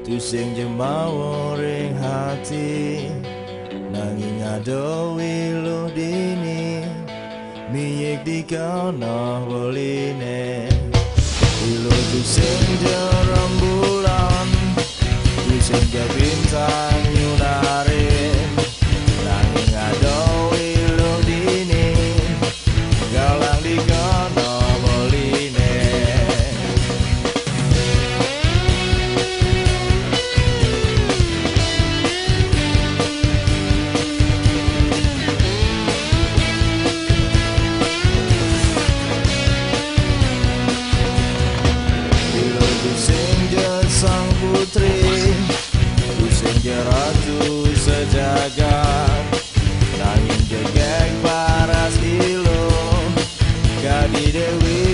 Tu sing jemawa ring hati nanging ado wiluh dini miyek dikono boline wiluh tu sing rembulan tu sing bintang nyunarin nanging ado wiluh dini galang dikono boline. Sang putri, tu sing ratu sejagat, nanging jegek paras ilo, gadi dewi.